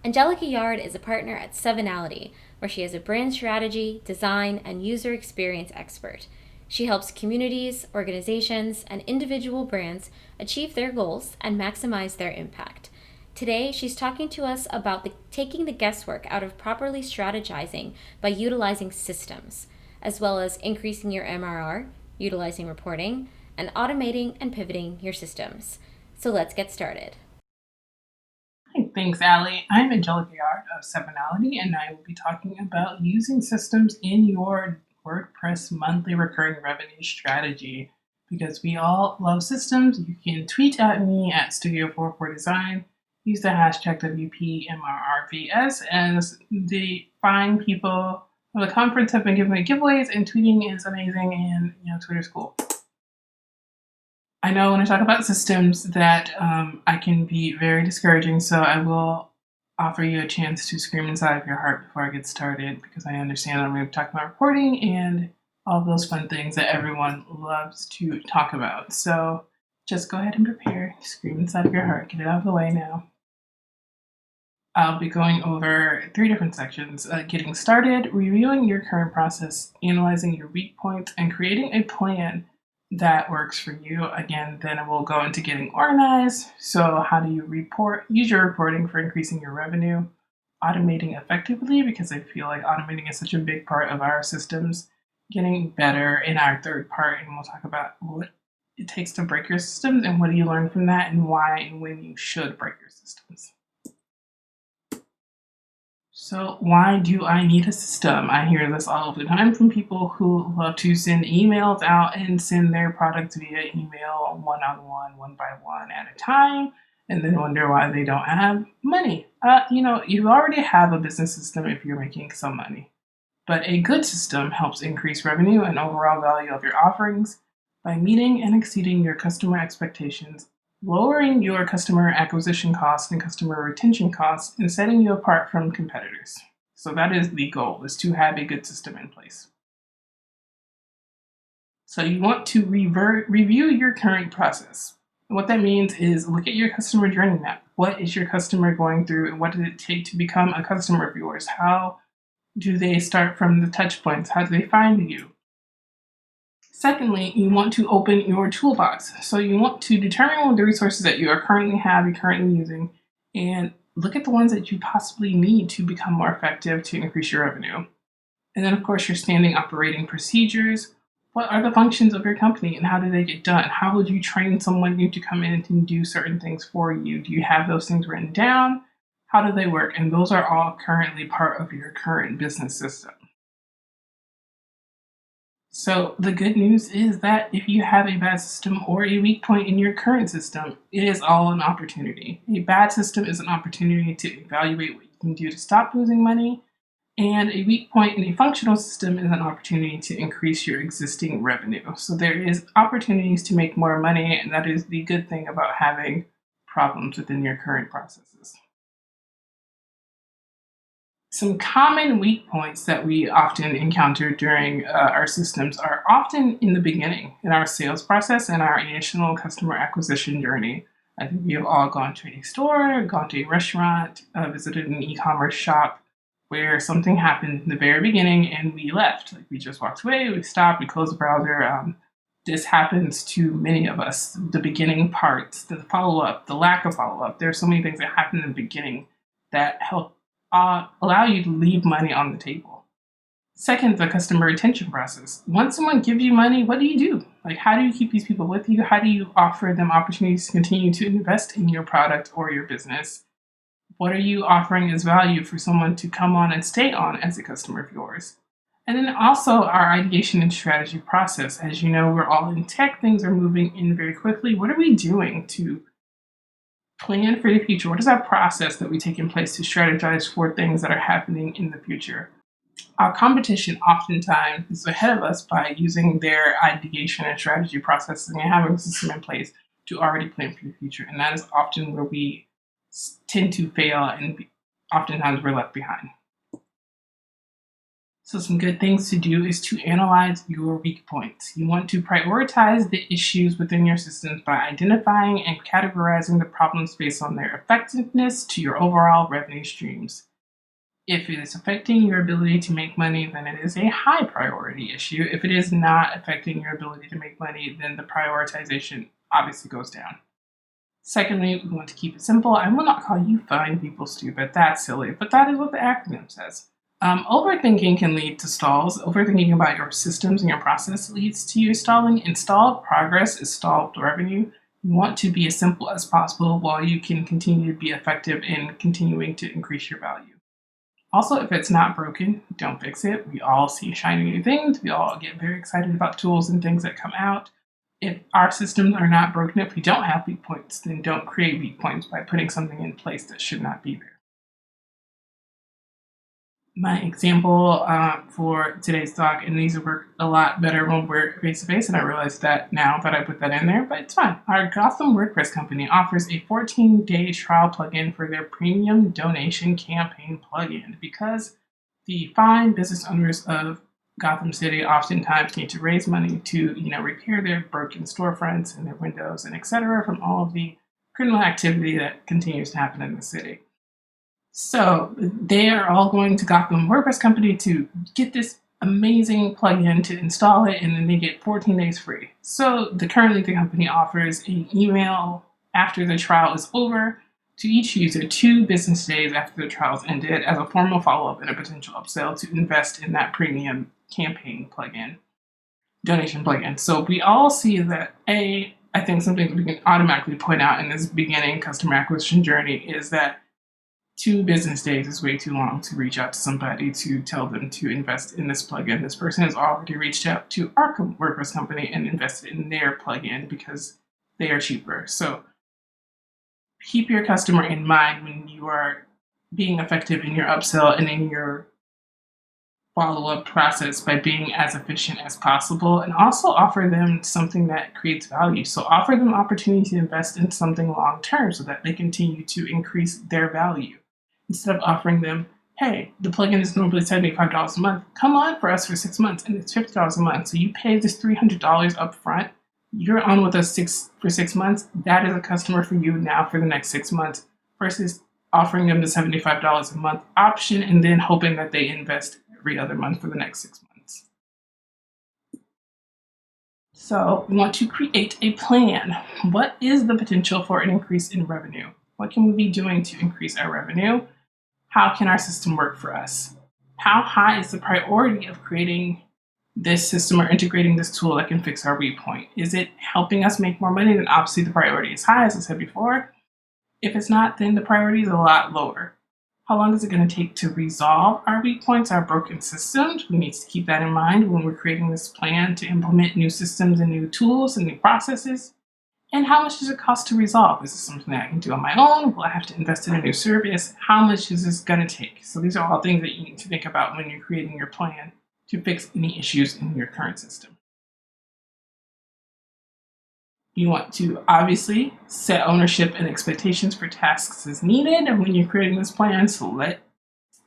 Angelica Yarde is a partner at Sevenality, where she is a brand strategy, design, and user experience expert. She helps communities, organizations, and individual brands achieve their goals and maximize their impact. Today, she's talking to us about taking the guesswork out of properly strategizing by utilizing systems, as well as increasing your MRR, utilizing reporting, and automating and pivoting your systems. So let's get started. Hi, thanks, Allie. I'm Angelica Yarde of Sevenality, and I will be talking about using systems in your WordPress monthly recurring revenue strategy. Because we all love systems, you can tweet at me at Studio44Design, use the hashtag WPMRRVS, as the fine people of the conference have been giving me giveaways, and tweeting is amazing, and Twitter's cool. I know when I talk about systems that I can be very discouraging, so I will offer you a chance to scream inside of your heart before I get started, because I understand I'm going to talk about reporting and all those fun things that everyone loves to talk about. So just go ahead and prepare, scream inside of your heart, get it out of the way now. I'll be going over 3 different sections: getting started, reviewing your current process, analyzing your weak points, and creating a plan that works for you. Again, then we'll go into getting organized. So how do you use your reporting for increasing your revenue, automating effectively, because I feel like automating is such a big part of our systems, getting better in our third part, and we'll talk about what it takes to break your systems and what do you learn from that and why and when you should break your systems. So why do I need a system? I hear this all the time from people who love to send emails out and send their products via email one-on-one, one by one at a time, and then wonder why they don't have money. You already have a business system if you're making some money. But a good system helps increase revenue and overall value of your offerings by meeting and exceeding your customer expectations, lowering your customer acquisition costs and customer retention costs, and setting you apart from competitors. So that is the goal, is to have a good system in place. So you want to review your current process. And what that means is look at your customer journey map. What is your customer going through, and what does it take to become a customer of yours? How do they start from the touch points? How do they find you? Secondly, you want to open your toolbox. So you want to determine the resources that you're currently using, and look at the ones that you possibly need to become more effective to increase your revenue. And then, of course, your standing operating procedures. What are the functions of your company and how do they get done? How would you train someone new to come in and do certain things for you? Do you have those things written down? How do they work? And those are all currently part of your current business system. So the good news is that if you have a bad system or a weak point in your current system, it is all an opportunity. A bad system is an opportunity to evaluate what you can do to stop losing money, and a weak point in a functional system is an opportunity to increase your existing revenue. So there is opportunities to make more money, and that is the good thing about having problems within your current processes. Some common weak points that we often encounter during our systems are often in the beginning, in our sales process and our initial customer acquisition journey. I think we have all gone to a store, gone to a restaurant, visited an e-commerce shop where something happened in the very beginning and we left. Like we just walked away, we stopped, we closed the browser. This happens to many of us. The beginning parts, the follow-up, the lack of follow-up. There are so many things that happen in the beginning that help allow you to leave money on the table. Second, the customer retention process. Once someone gives you money, what do you do? Like, how do you keep these people with you? How do you offer them opportunities to continue to invest in your product or your business? What are you offering as value for someone to come on and stay on as a customer of yours? And then also our ideation and strategy process. As you know, we're all in tech, things are moving in very quickly. What are we doing to plan for the future? What is our process that we take in place to strategize for things that are happening in the future? Our competition oftentimes is ahead of us by using their ideation and strategy processes and having a system in place to already plan for the future. And that is often where we tend to fail, and oftentimes we're left behind. So some good things to do is to analyze your weak points. You want to prioritize the issues within your systems by identifying and categorizing the problems based on their effectiveness to your overall revenue streams. If it is affecting your ability to make money, then it is a high priority issue. If it is not affecting your ability to make money, then the prioritization obviously goes down. Secondly, we want to keep it simple. I will not call you fine people stupid. That's silly, but that is what the acronym says. Overthinking can lead to stalls. Overthinking about your systems and your process leads to you stalling. Installed progress is stalled revenue. You want to be as simple as possible while you can continue to be effective in continuing to increase your value. Also, if it's not broken, don't fix it. We all see shiny new things. We all get very excited about tools and things that come out. If our systems are not broken, if we don't have weak points, then don't create weak points by putting something in place that should not be there. My example for today's talk, and these work a lot better when we're face-to-face, and I realize that now that I put that in there, but it's fine. Our Gotham WordPress company offers a 14-day trial plugin for their premium donation campaign plugin because the fine business owners of Gotham City oftentimes need to raise money to, repair their broken storefronts and their windows and etc. from all of the criminal activity that continues to happen in the city. So they are all going to Gotham WordPress company to get this amazing plugin to install it, and then they get 14 days free. So currently the company offers an email after the trial is over to each user 2 business days after the trial's ended as a formal follow-up and a potential upsell to invest in that premium campaign plugin, donation plugin. So we all see that I think something that we can automatically point out in this beginning customer acquisition journey is that 2 business days is way too long to reach out to somebody to tell them to invest in this plugin. This person has already reached out to our WordPress company and invested in their plugin because they are cheaper. So keep your customer in mind when you are being effective in your upsell and in your follow-up process by being as efficient as possible, and also offer them something that creates value. So offer them opportunity to invest in something long-term so that they continue to increase their value. Instead of offering them, hey, the plugin is normally $75 a month. Come on for us for 6 months, and it's $50 a month. So you pay this $300 up front. You're on with us for 6 months. That is a customer for you now for the next 6 months, versus offering them the $75 a month option and then hoping that they invest every other month for the next 6 months. So we want to create a plan. What is the potential for an increase in revenue? What can we be doing to increase our revenue? How can our system work for us? How high is the priority of creating this system or integrating this tool that can fix our weak point? Is it helping us make more money? Then obviously the priority is high, as I said before. If it's not, then the priority is a lot lower. How long is it going to take to resolve our weak points, our broken systems? We need to keep that in mind when we're creating this plan to implement new systems and new tools and new processes. And how much does it cost to resolve? Is this something that I can do on my own? Will I have to invest in a new service? How much is this going to take? So these are all things that you need to think about when you're creating your plan to fix any issues in your current system. You want to obviously set ownership and expectations for tasks as needed. And when you're creating this plan, so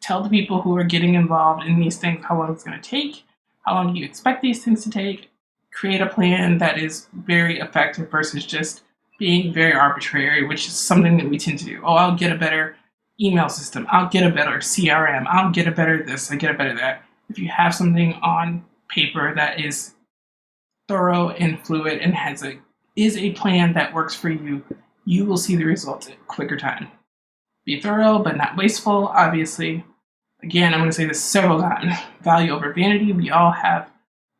tell the people who are getting involved in these things how long it's going to take, how long do you expect these things to take. Create a plan that is very effective versus just being very arbitrary, which is something that we tend to do. Oh, I'll get a better email system. I'll get a better CRM. I'll get a better this. I get a better that. If you have something on paper that is thorough and fluid and is a plan that works for you, you will see the results in quicker time. Be thorough, but not wasteful, obviously. Again, I'm going to say this several times. Value over vanity. We all have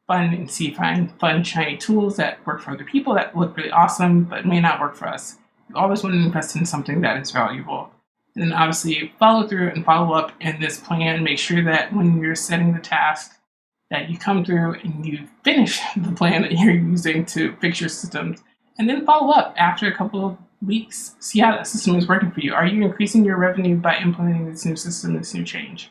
fun, shiny tools that work for other people that look really awesome, but may not work for us. You always want to invest in something that is valuable. And then obviously follow through and follow up in this plan. Make sure that when you're setting the task, that you come through and you finish the plan that you're using to fix your systems. And then follow up after a couple of weeks. See how that system is working for you. Are you increasing your revenue by implementing this new system, this new change?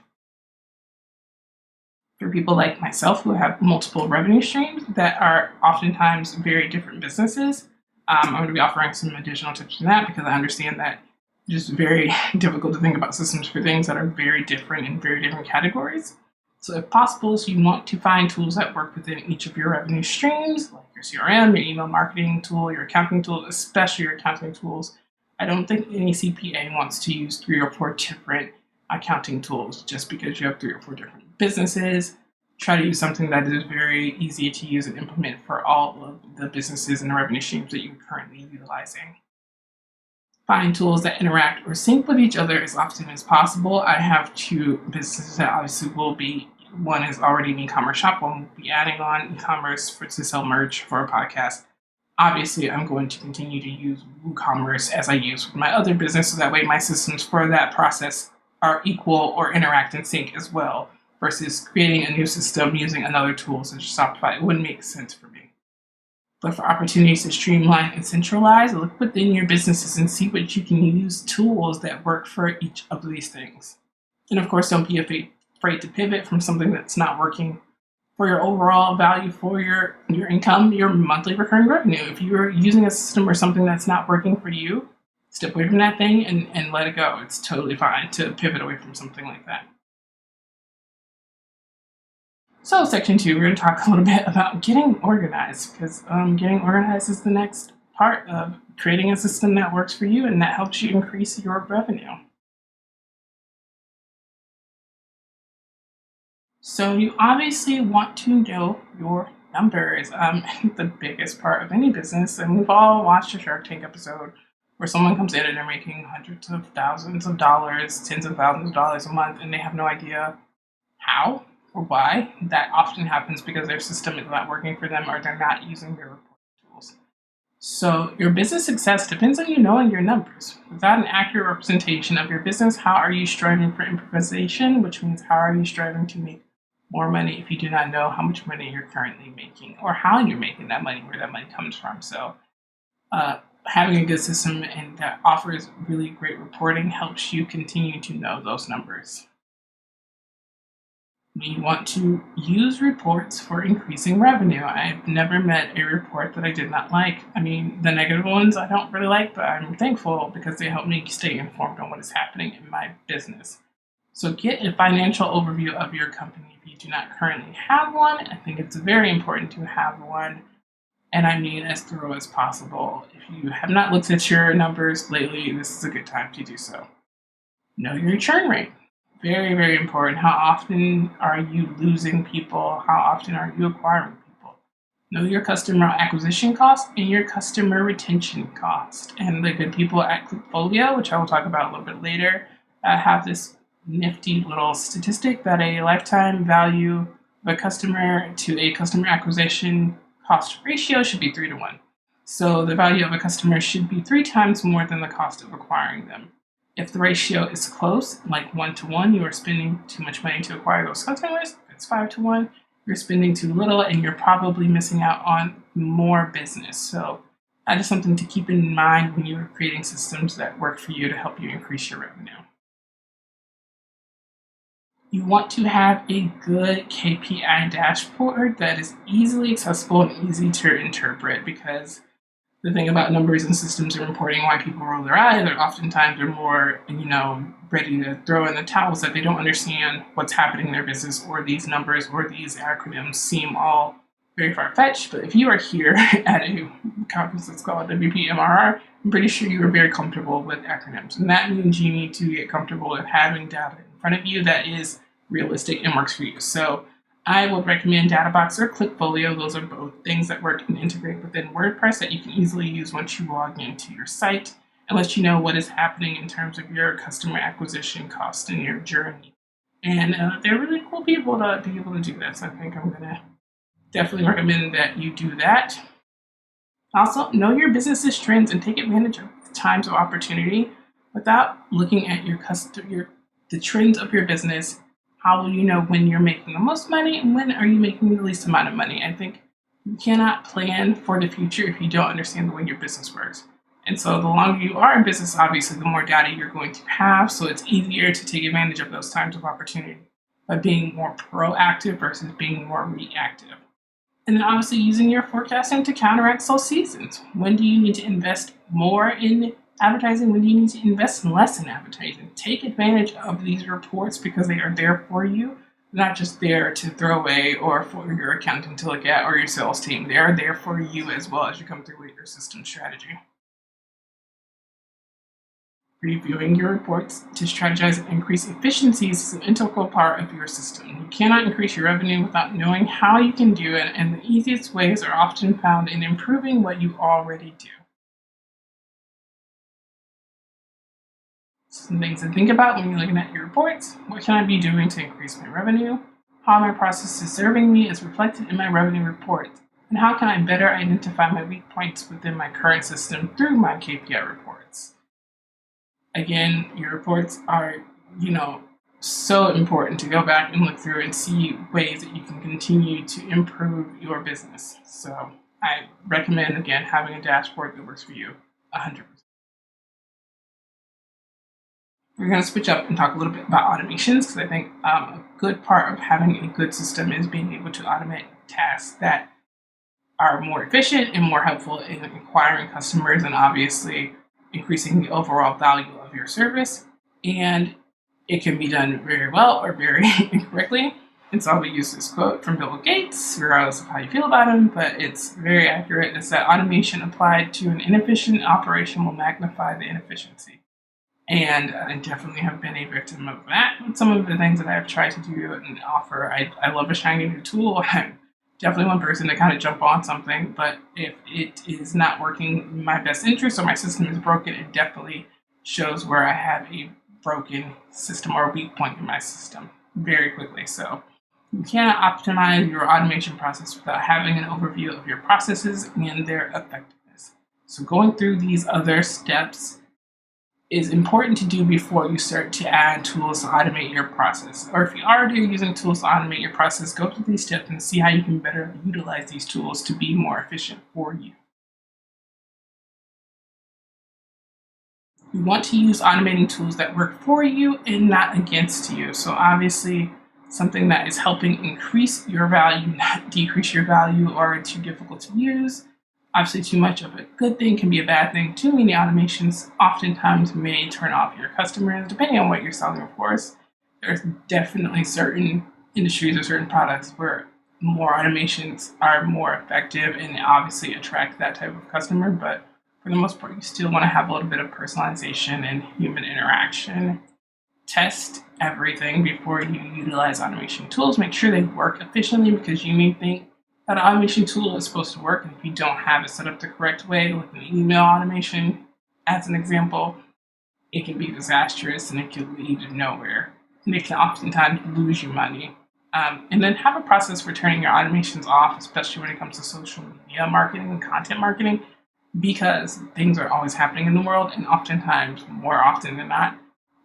For people like myself who have multiple revenue streams that are oftentimes very different businesses, I'm going to be offering some additional tips on that because I understand that it's just very difficult to think about systems for things that are very different in very different categories. So if possible, you want to find tools that work within each of your revenue streams, like your CRM, your email marketing tool, your accounting tool, especially your accounting tools. I don't think any CPA wants to use 3 or 4 different accounting tools just because you have 3 or 4 different businesses. Try to use something that is very easy to use and implement for all of the businesses and the revenue streams that you're currently utilizing. Find tools that interact or sync with each other as often as possible. I have 2 businesses that obviously will be, one is already an e-commerce shop, one will be adding on e-commerce to sell merch for a podcast. Obviously, I'm going to continue to use WooCommerce as I use with my other business, so that way my systems for that process are equal or interact and sync as well, versus creating a new system using another tool such as Shopify. It wouldn't make sense for me. Look for opportunities to streamline and centralize. Look within your businesses and see what you can use tools that work for each of these things. And of course, don't be afraid to pivot from something that's not working for your overall value for your income, your monthly recurring revenue. If you're using a system or something that's not working for you, step away from that thing and let it go. It's totally fine to pivot away from something like that. So section 2, we're going to talk a little bit about getting organized, because getting organized is the next part of creating a system that works for you and that helps you increase your revenue. So you obviously want to know your numbers. The biggest part of any business, and we've all watched a Shark Tank episode where someone comes in and they're making hundreds of thousands of dollars, tens of thousands of dollars a month, and they have no idea how or why. That often happens because their system is not working for them or they're not using their reporting tools. So your business success depends on you knowing your numbers. Without an accurate representation of your business, how are you striving for improvisation, which means how are you striving to make more money if you do not know how much money you're currently making or how you're making that money, where that money comes from. So having a good system and that offers really great reporting helps you continue to know those numbers. We want to use reports for increasing revenue. I've never met a report that I did not like. I mean, the negative ones I don't really like, but I'm thankful because they help me stay informed on what is happening in my business. So get a financial overview of your company if you do not currently have one. I think it's very important to have one, and I mean as thorough as possible. If you have not looked at your numbers lately, this is a good time to do so. Know your churn rate. Very, very important. How often are you losing people? How often are you acquiring people? Know your customer acquisition cost and your customer retention cost. And the good people at Clickfolio, which I will talk about a little bit later, have this nifty little statistic that a lifetime value of a customer to a customer acquisition cost ratio should be 3 to 1. So the value of a customer should be 3 times more than the cost of acquiring them. If the ratio is close, like 1 to 1, you are spending too much money to acquire those customers. If it's 5 to 1, you're spending too little and you're probably missing out on more business. So that is something to keep in mind when you're creating systems that work for you to help you increase your revenue. You want to have a good KPI dashboard that is easily accessible and easy to interpret, because the thing about numbers and systems and reporting, why people roll their eyes, or oftentimes they're more, ready to throw in the towels, that they don't understand what's happening in their business, or these numbers or these acronyms seem all very far-fetched. But if you are here at a conference that's called WPMRR, I'm pretty sure you are very comfortable with acronyms. And that means you need to get comfortable with having data in front of you that is realistic and works for you. So I would recommend Databox or Clickfolio. Those are both things that work and integrate within WordPress that you can easily use once you log into your site and let you know what is happening in terms of your customer acquisition cost and your journey. And they're really cool people to be able to do that. So I think I'm going to definitely recommend that you do that. Also, know your business's trends and take advantage of the times of opportunity without looking at the trends of your business. How will you know when you're making the most money and when are you making the least amount of money? I think you cannot plan for the future if you don't understand the way your business works. And so the longer you are in business, obviously, the more data you're going to have. So it's easier to take advantage of those times of opportunity by being more proactive versus being more reactive. And then obviously using your forecasting to counteract slow seasons. When do you need to invest more in advertising? When do you need to invest less in advertising? Take advantage of these reports because they are there for you. not just there to throw away or for your accountant to look at or your sales team. They are there for you as well as you come through with your system strategy. Reviewing your reports to strategize and increase efficiencies is an integral part of your system. You cannot increase your revenue without knowing how you can do it, and the easiest ways are often found in improving what you already do. Some things to think about when you're looking at your reports. What can I be doing to increase my revenue? How my process is serving me is reflected in my revenue report. And how can I better identify my weak points within my current system through my KPI reports? Again, your reports are, so important to go back and look through and see ways that you can continue to improve your business. So I recommend, again, having a dashboard that works for you 100%. We're going to switch up and talk a little bit about automations because I think a good part of having a good system is being able to automate tasks that are more efficient and more helpful in acquiring customers and obviously increasing the overall value of your service. And it can be done very well or very incorrectly. And so we use this quote from Bill Gates, regardless of how you feel about him, but it's very accurate. It's that automation applied to an inefficient operation will magnify the inefficiency. And I definitely have been a victim of that with some of the things that I've tried to do and offer. I love a shiny new tool. I'm definitely one person to kind of jump on something, but if it is not working in my best interest or my system is broken, it definitely shows where I have a broken system or a weak point in my system very quickly. So you cannot optimize your automation process without having an overview of your processes and their effectiveness. So going through these other steps is important to do before you start to add tools to automate your process. Or if you already are using tools to automate your process, go through these steps and see how you can better utilize these tools to be more efficient for you. You want to use automating tools that work for you and not against you. So obviously, something that is helping increase your value, not decrease your value or too difficult to use. Obviously, too much of a good thing can be a bad thing. Too many automations oftentimes may turn off your customers, depending on what you're selling, of course. There's definitely certain industries or certain products where more automations are more effective and obviously attract that type of customer. But for the most part, you still want to have a little bit of personalization and human interaction. Test everything before you utilize automation tools. Make sure they work efficiently because you may think that automation tool is supposed to work, and if you don't have it set up the correct way, like an email automation, as an example, it can be disastrous and it can lead to nowhere. And it can oftentimes lose you money. And then have a process for turning your automations off, especially when it comes to social media marketing and content marketing, because things are always happening in the world, and oftentimes, more often than not,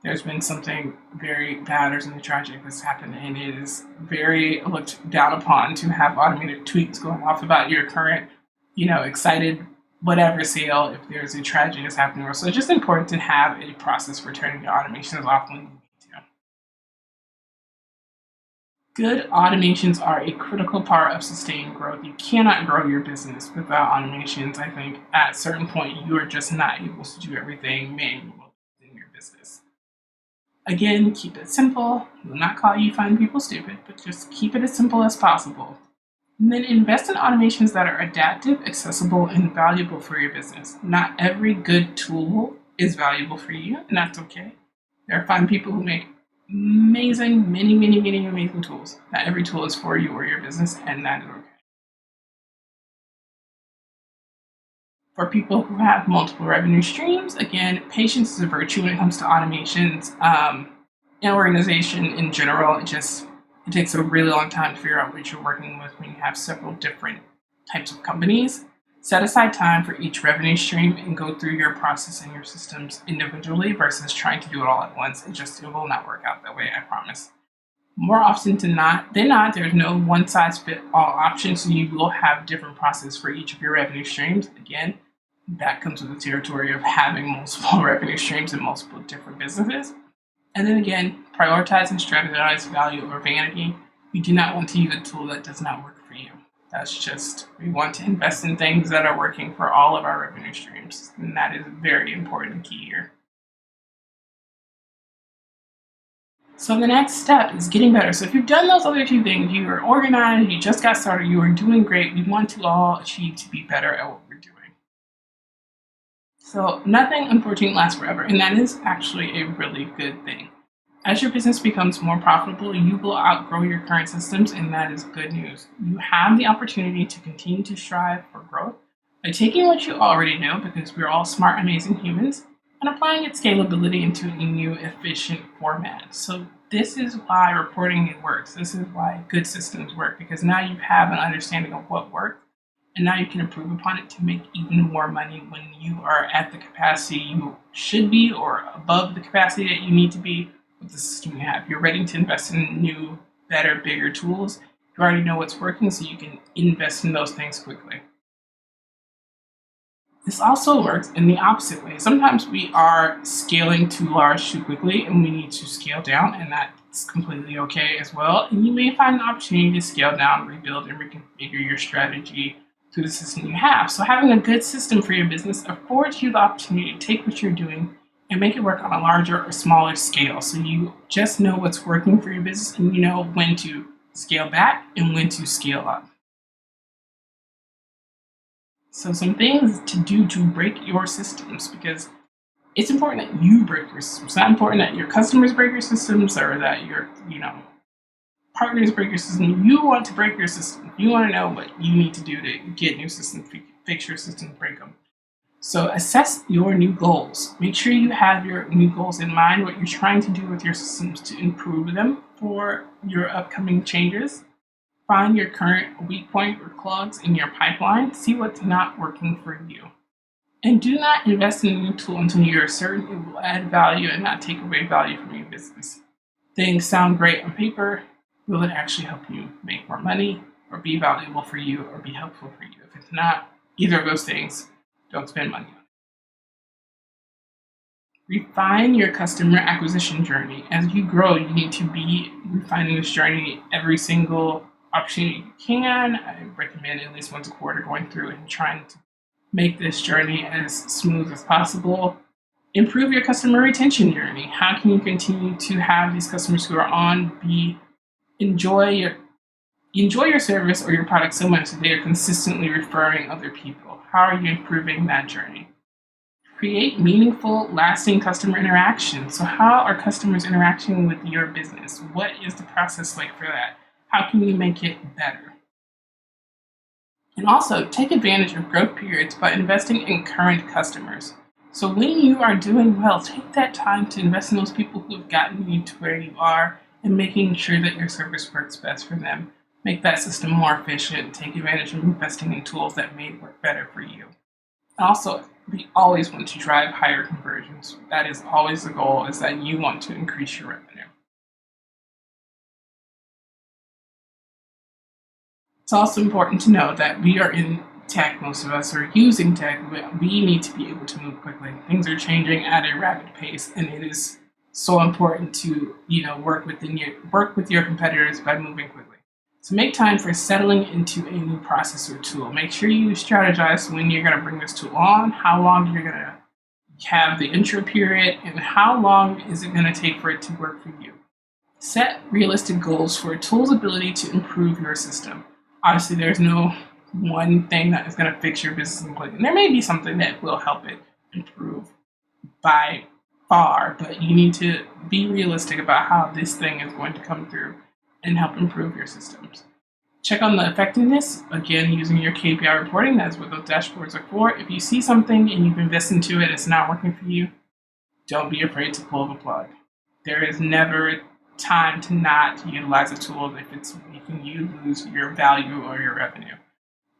there's been something very bad or something tragic that's happened, and it is very looked down upon to have automated tweets going off about your current, excited whatever sale if there's a tragedy that's happening. So it's just important to have a process for turning your automations off when you need to. Good automations are a critical part of sustained growth. You cannot grow your business without automations. I think at a certain point, you are just not able to do everything manually in your business. Again, keep it simple. We will not call you fun people stupid, but just keep it as simple as possible. And then invest in automations that are adaptive, accessible, and valuable for your business. Not every good tool is valuable for you, and that's okay. There are fine people who make amazing, many amazing tools. Not every tool is for you or your business, and that is okay. For people who have multiple revenue streams, again, patience is a virtue when it comes to automations. An organization in general, it takes a really long time to figure out what you're working with when you have several different types of companies. Set aside time for each revenue stream and go through your process and your systems individually versus trying to do it all at once. It will not work out that way, I promise. More often than not, there's no one size fit all option, so you will have different process for each of your revenue streams. Again, that comes with the territory of having multiple revenue streams and multiple different businesses. And then again, prioritize and strategize value over vanity. You do not want to use a tool that does not work for you. We want to invest in things that are working for all of our revenue streams. And that is very important key here. So the next step is getting better. So if you've done those other two things, you are organized, you just got started, you are doing great. We want to all achieve to be better at what we're doing. So nothing, unfortunately, lasts forever, and that is actually a really good thing. As your business becomes more profitable, you will outgrow your current systems, and that is good news. You have the opportunity to continue to strive for growth by taking what you already know, because we're all smart, amazing humans, and applying its scalability into a new, efficient format. So this is why reporting works. This is why good systems work, because now you have an understanding of what works, and now you can improve upon it to make even more money when you are at the capacity you should be or above the capacity that you need to be with the system you have. You're ready to invest in new, better, bigger tools. You already know what's working, so you can invest in those things quickly. This also works in the opposite way. Sometimes we are scaling too large too quickly and we need to scale down, and that's completely okay as well. And you may find an opportunity to scale down, rebuild, and reconfigure your strategy to the system you have. So having a good system for your business affords you the opportunity to take what you're doing and make it work on a larger or smaller scale. So you just know what's working for your business and you know when to scale back and when to scale up. So some things to do to break your systems, because it's important that you break your systems. It's not important that your customers break your systems or that your, partners break your system. You want to break your system. You want to know what you need to do to get new systems, fix your system, break them. So assess your new goals. Make sure you have your new goals in mind, what you're trying to do with your systems to improve them for your upcoming changes. Find your current weak point or clogs in your pipeline. See what's not working for you. And do not invest in a new tool until you're certain it will add value and not take away value from your business. Things sound great on paper. Will it actually help you make more money or be valuable for you or be helpful for you? If it's not either of those things, don't spend money on it. Refine your customer acquisition journey. As you grow, you need to be refining this journey every single opportunity you can. I recommend at least once a quarter going through and trying to make this journey as smooth as possible. Improve your customer retention journey. How can you continue to have these customers who are enjoy your service or your product so much that they are consistently referring other people? How are you improving that journey? Create meaningful, lasting customer interaction. So how are customers interacting with your business? What is the process like for that? How can you make it better? And also, take advantage of growth periods by investing in current customers. So when you are doing well, take that time to invest in those people who have gotten you to where you are and making sure that your service works best for them. Make that system more efficient. Take advantage of investing in tools that may work better for you. And also, we always want to drive higher conversions. That is always the goal, is that you want to increase your revenue. It's also important to know that we are in tech, most of us are using tech, but we need to be able to move quickly. Things are changing at a rapid pace, and it is so important to work with your competitors by moving quickly. So make time for settling into a new process or tool. Make sure you strategize when you're going to bring this tool on, how long you're going to have the intro period, and how long is it going to take for it to work for you. Set realistic goals for a tool's ability to improve your system. Obviously, there's no one thing that is going to fix your business completely. There may be something that will help it improve by far, but you need to be realistic about how this thing is going to come through and help improve your systems. Check on the effectiveness, again, using your KPI reporting. That's what those dashboards are for. If you see something and you've invested into it, it's not working for you, don't be afraid to pull the plug. There is never time to not utilize a tool if it's making you lose your value or your revenue.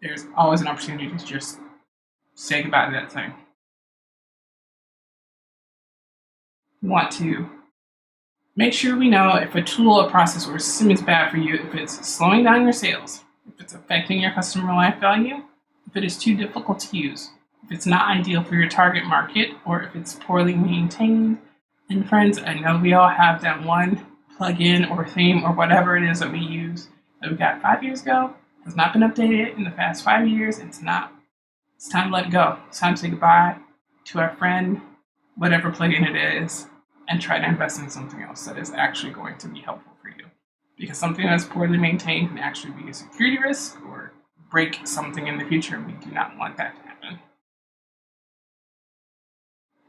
There's always an opportunity to just say goodbye to that thing. We want to make sure we know if a tool, a process, or a system is bad for you, if it's slowing down your sales, if it's affecting your customer life value, if it is too difficult to use, if it's not ideal for your target market, or if it's poorly maintained. And friends, I know we all have that one plugin or theme or whatever it is that we use that we got 5 years ago, has not been updated in the past 5 years. It's time to let it go. It's time to say goodbye to our friend, whatever plugin it is, and try to invest in something else that is actually going to be helpful for you. Because something that's poorly maintained can actually be a security risk or break something in the future, and we do not want that to happen.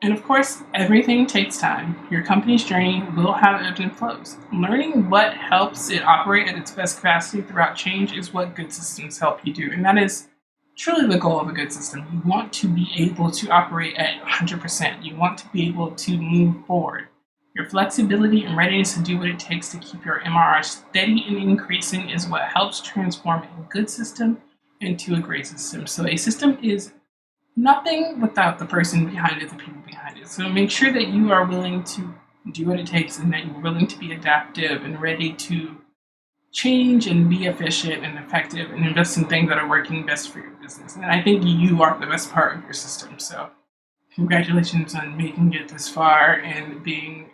And of course, everything takes time. Your company's journey will have ebbs and flows. Learning what helps it operate at its best capacity throughout change is what good systems help you do. And that is truly the goal of a good system. You want to be able to operate at 100%. You want to be able to move forward. Your flexibility and readiness to do what it takes to keep your MRR steady and increasing is what helps transform a good system into a great system. So a system is nothing without the person behind it, the people behind it. So make sure that you are willing to do what it takes and that you're willing to be adaptive and ready to change and be efficient and effective and invest in things that are working best for your business. And I think you are the best part of your system. So congratulations on making it this far and being,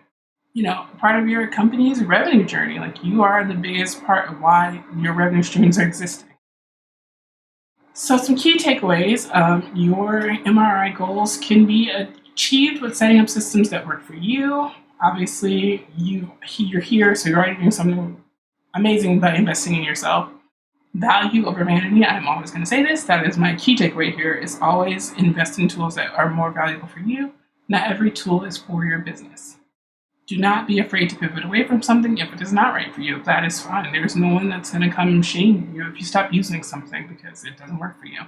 part of your company's revenue journey. Like, you are the biggest part of why your revenue streams are existing. So some key takeaways, your MRI goals can be achieved with setting up systems that work for you. Obviously, you're here, so you're already doing something amazing by investing in yourself. Value over vanity, I'm always going to say this, that is my key takeaway here, is always invest in tools that are more valuable for you. Not every tool is for your business. Do not be afraid to pivot away from something if it is not right for you. That is fine. There's no one that's going to come shame you if you stop using something because it doesn't work for you.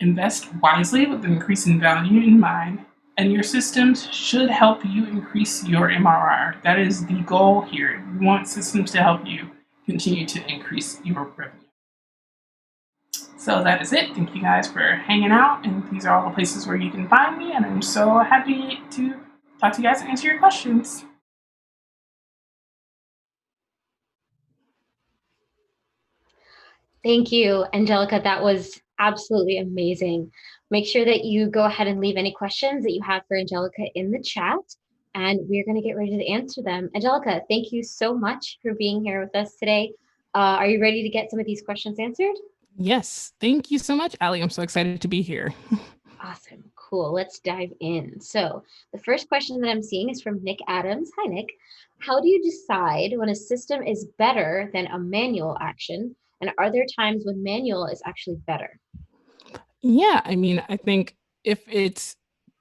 Invest wisely with an increase in value in mind, and your systems should help you increase your MRR. That is the goal here. You want systems to help you continue to increase your revenue. So that is it. Thank you guys for hanging out, and these are all the places where you can find me, and I'm so happy to talk to you guys and answer your questions. Thank you, Angelica. That was absolutely amazing. Make sure that you go ahead and leave any questions that you have for Angelica in the chat, and we're going to get ready to answer them. Angelica, thank you so much for being here with us today. Are you ready to get some of these questions answered? Yes. Thank you so much, Allie. I'm so excited to be here. Awesome. Cool. Let's dive in. So the first question that I'm seeing is from Nick Adams. Hi, Nick. How do you decide when a system is better than a manual action? And are there times when manual is actually better? Yeah, I mean, I think if it's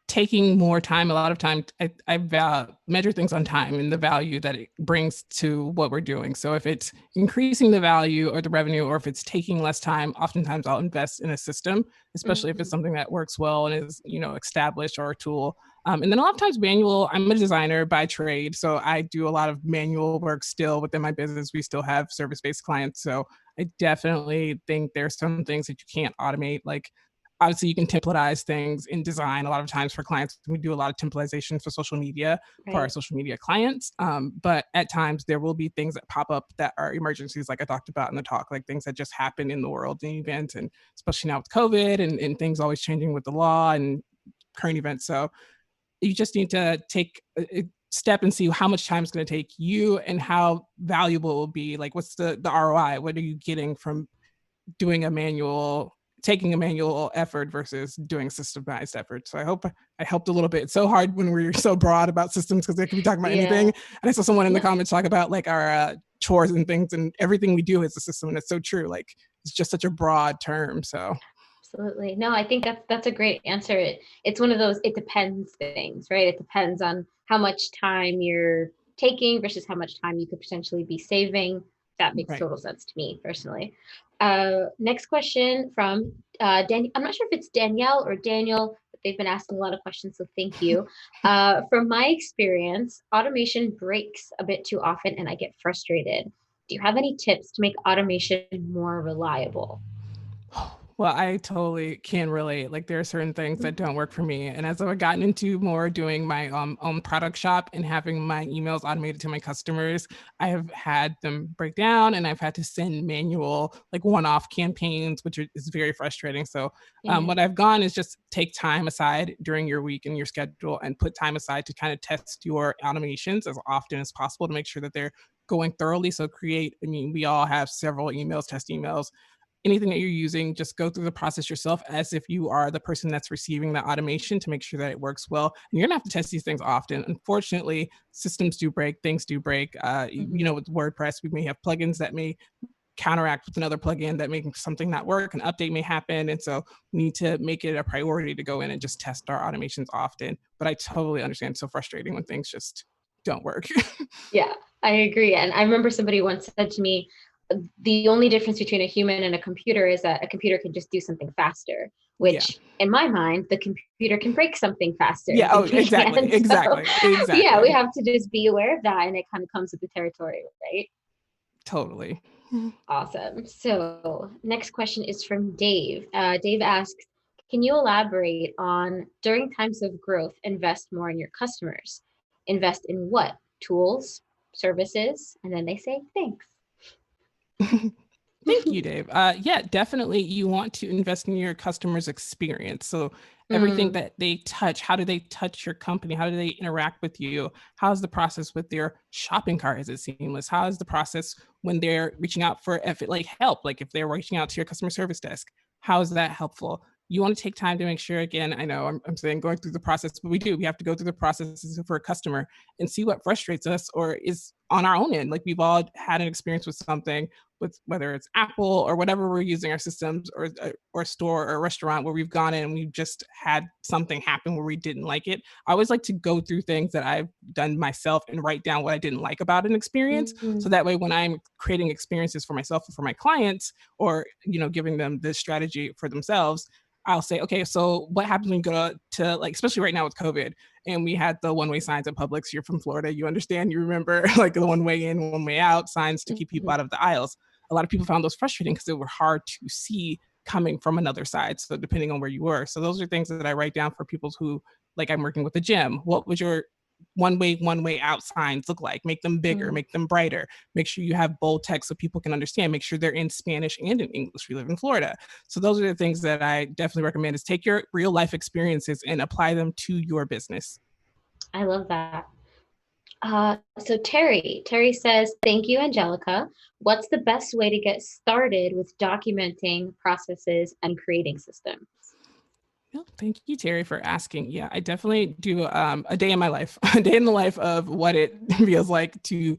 taking more time, a lot of time, I measure things on time and the value that it brings to what we're doing. So if it's increasing the value or the revenue, or if it's taking less time, oftentimes I'll invest in a system, especially if it's something that works well and is, established, or a tool. And then a lot of times manual, I'm a designer by trade, so I do a lot of manual work still within my business. We still have service-based clients. So I definitely think there's some things that you can't automate. Like, obviously you can templatize things in design. A lot of times for clients, we do a lot of templatization for social media, for our social media clients. But at times there will be things that pop up that are emergencies, like I talked about in the talk, like things that just happen in the world and events, and especially now with COVID and things always changing with the law and current events. So you just need to take a step and see how much time it's going to take you and how valuable it will be. Like, what's the ROI? What are you getting from doing taking a manual effort versus doing systemized effort. So I hope I helped a little bit. It's so hard when we're so broad about systems because they can be talking about anything. And I saw someone in the comments talk about like our chores and things, and everything we do is a system, and it's so true. Like, it's just such a broad term. So absolutely. No, I think that's a great answer. It's one of those it depends things, right? It depends on how much time you're taking versus how much time you could potentially be saving. That makes total sense to me personally. Next question from Dan. I'm not sure if it's Danielle or Daniel, but they've been asking a lot of questions, so thank you. From my experience, automation breaks a bit too often and I get frustrated. Do you have any tips to make automation more reliable? well, I totally can relate. Like, there are certain things that don't work for me. And as I've gotten into more doing my own product shop and having my emails automated to my customers, I have had them break down, and I've had to send manual, like one-off campaigns, which is very frustrating. So what I've gone is just take time aside during your week and your schedule and put time aside to kind of test your automations as often as possible to make sure that they're going thoroughly. So we all have several emails, test emails, anything that you're using, just go through the process yourself as if you are the person that's receiving the automation to make sure that it works well. And you're gonna have to test these things often. Unfortunately, systems do break, things do break. With WordPress, we may have plugins that may counteract with another plugin that makes something not work. An update may happen. And so we need to make it a priority to go in and just test our automations often. But I totally understand. It's so frustrating when things just don't work. Yeah, I agree. And I remember somebody once said to me, the only difference between a human and a computer is that a computer can just do something faster, which in my mind, the computer can break something faster. Yeah, oh, exactly, exactly. Yeah, we have to just be aware of that, and it kind of comes with the territory, right? Totally. Awesome. So next question is from Dave. Dave asks, can you elaborate on during times of growth, invest more in your customers? Invest in what? Tools, services, and then they say thanks. Thank you, Dave. Yeah, definitely. You want to invest in your customer's experience. So everything that they touch, how do they touch your company? How do they interact with you? How's the process with their shopping cart? Is it seamless? How is the process when they're reaching out for help? Like if they're reaching out to your customer service desk, how is that helpful? You want to take time to make sure, again, I know I'm saying going through the process, but we have to go through the processes for a customer and see what frustrates us or is on our own end. Like we've all had an experience with something, with whether it's Apple or whatever we're using our systems, or a store or a restaurant where we've gone in and we've just had something happen where we didn't like it. I always like to go through things that I've done myself and write down what I didn't like about an experience. So that way, when I'm creating experiences for myself or for my clients, or giving them this strategy for themselves, I'll say, okay, so what happens when you go to like, especially right now with COVID, and we had the one-way signs at Publix. You're from Florida, you understand, you remember like the one way in, one way out signs to keep people out of the aisles. A lot of people found those frustrating because they were hard to see coming from another side. So depending on where you were. So those are things that I write down for people who, like I'm working with a gym. What was your one way out signs look like? Make them bigger, make them brighter, make sure you have bold text so people can understand, make sure they're in Spanish and in English. We live in Florida. So those are the things that I definitely recommend, is take your real life experiences and apply them to your business. I love that. So Terry says, thank you, Angelica. What's the best way to get started with documenting processes and creating systems? Well, thank you, Terry, for asking. Yeah, I definitely do a day in my life, a day in the life of what it feels like to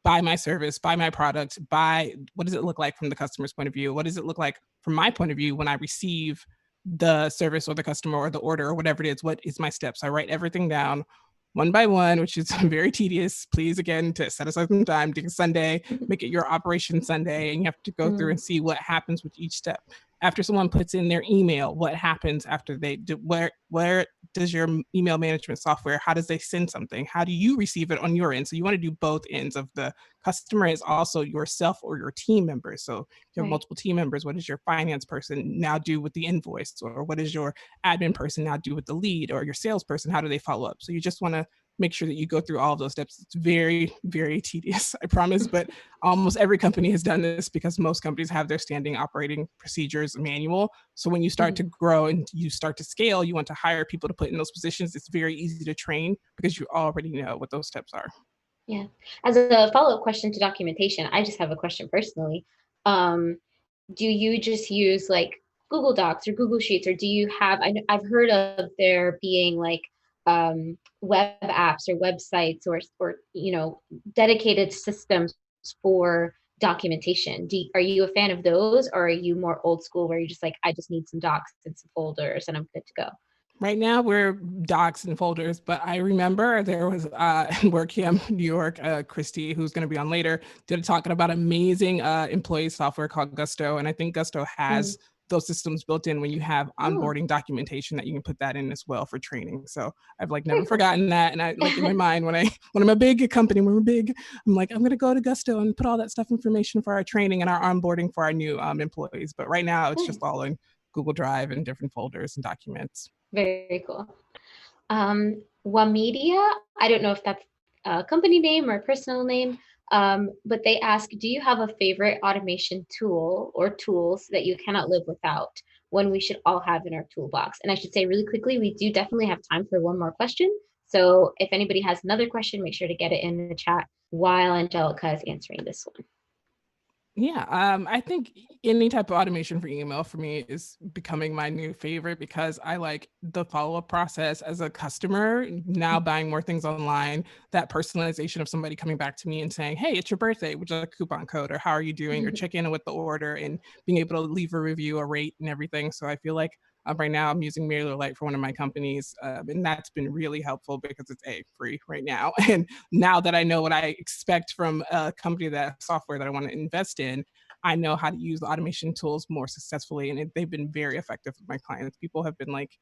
buy my service, buy my product, what does it look like from the customer's point of view? What does it look like from my point of view when I receive the service or the customer or the order or whatever it is? What is my steps? I write everything down one by one, which is very tedious. Please, again, to set aside some time, take Sunday, make it your operation Sunday, and you have to go through and see what happens with each step. After someone puts in their email, what happens after they do, where does your email management software, how does they send something? How do you receive it on your end? So you want to do both ends of the customer is also yourself or your team members. So if you have multiple team members, what does your finance person now do with the invoice? Or what does your admin person now do with the lead? Or your salesperson, how do they follow up? So you just want to make sure that you go through all of those steps. It's very, very tedious, I promise, but almost every company has done this because most companies have their standing operating procedures manual. So when you start to grow and you start to scale, you want to hire people to put in those positions. It's very easy to train because you already know what those steps are. Yeah. As a follow-up question to documentation, I just have a question personally. Do you just use like Google Docs or Google Sheets, or do you have, I've heard of there being like web apps or websites or dedicated systems for documentation. Are you a fan of those, or are you more old school where you're just like, I just need some docs and some folders and I'm good to go? Right now, we're docs and folders, but I remember there was in WordCamp New York, Christy, who's going to be on later, did talking about amazing employee software called Gusto, and I think Gusto has those systems built in when you have onboarding documentation that you can put that in as well for training. So I've like never forgotten that, and I like in my mind when I'm a big company, when we're big, I'm like, I'm going to go to Gusto and put all that stuff information for our training and our onboarding for our new employees. But right now, it's just all in Google Drive and different folders and documents. Very cool. Wamedia, I don't know if that's a company name or a personal name, but they ask, do you have a favorite automation tool or tools that you cannot live without, one we should all have in our toolbox? And I should say really quickly, we do definitely have time for one more question. So if anybody has another question, make sure to get it in the chat while Angelica is answering this one. Yeah, I think any type of automation for email for me is becoming my new favorite because I like the follow-up process as a customer now buying more things online, that personalization of somebody coming back to me and saying, "Hey, it's your birthday. Would you like a coupon code?" or "How are you doing?" or check in with the order and being able to leave a review, a rate, and everything. So I feel like right now I'm using MailerLite for one of my companies, and that's been really helpful because it's free right now, and now that I know what I expect from a company that software that I want to invest in, I know how to use the automation tools more successfully, and they've been very effective with my clients. People have been like,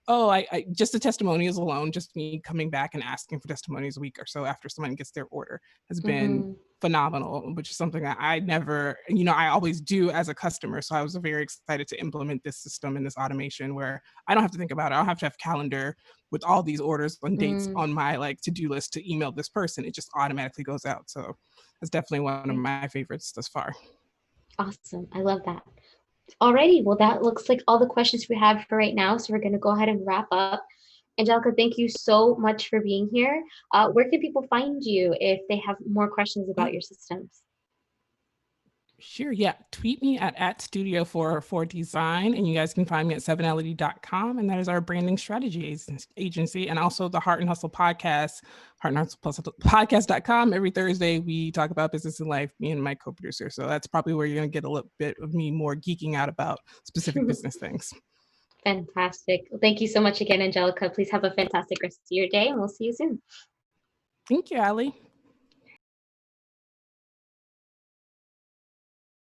"Oh, I just the testimonials alone, just me coming back and asking for testimonies a week or so after someone gets their order has been Mm-hmm. phenomenal," which is something that I never, I always do as a customer. So I was very excited to implement this system and this automation where I don't have to think about it. I don't have to have calendar with all these orders and dates Mm, on my like to-do list to email this person. It just automatically goes out. So that's definitely one of right. my favorites thus far. Awesome. I love that. Alrighty, well, that looks like all the questions we have for right now. So we're going to go ahead and wrap up. Angelica, thank you so much for being here. Where can people find you if they have more questions about your systems? Sure. Yeah. Tweet me at studio for design. And you guys can find me at sevenality.com. And that is our branding strategy agency. And also the Heart and Hustle podcast, Heart and Hustle plus podcast.com. Every Thursday, we talk about business and life, me and my co producer. So that's probably where you're going to get a little bit of me more geeking out about specific business things. Fantastic. Well, thank you so much again, Angelica. Please have a fantastic rest of your day, and we'll see you soon. Thank you, Allie.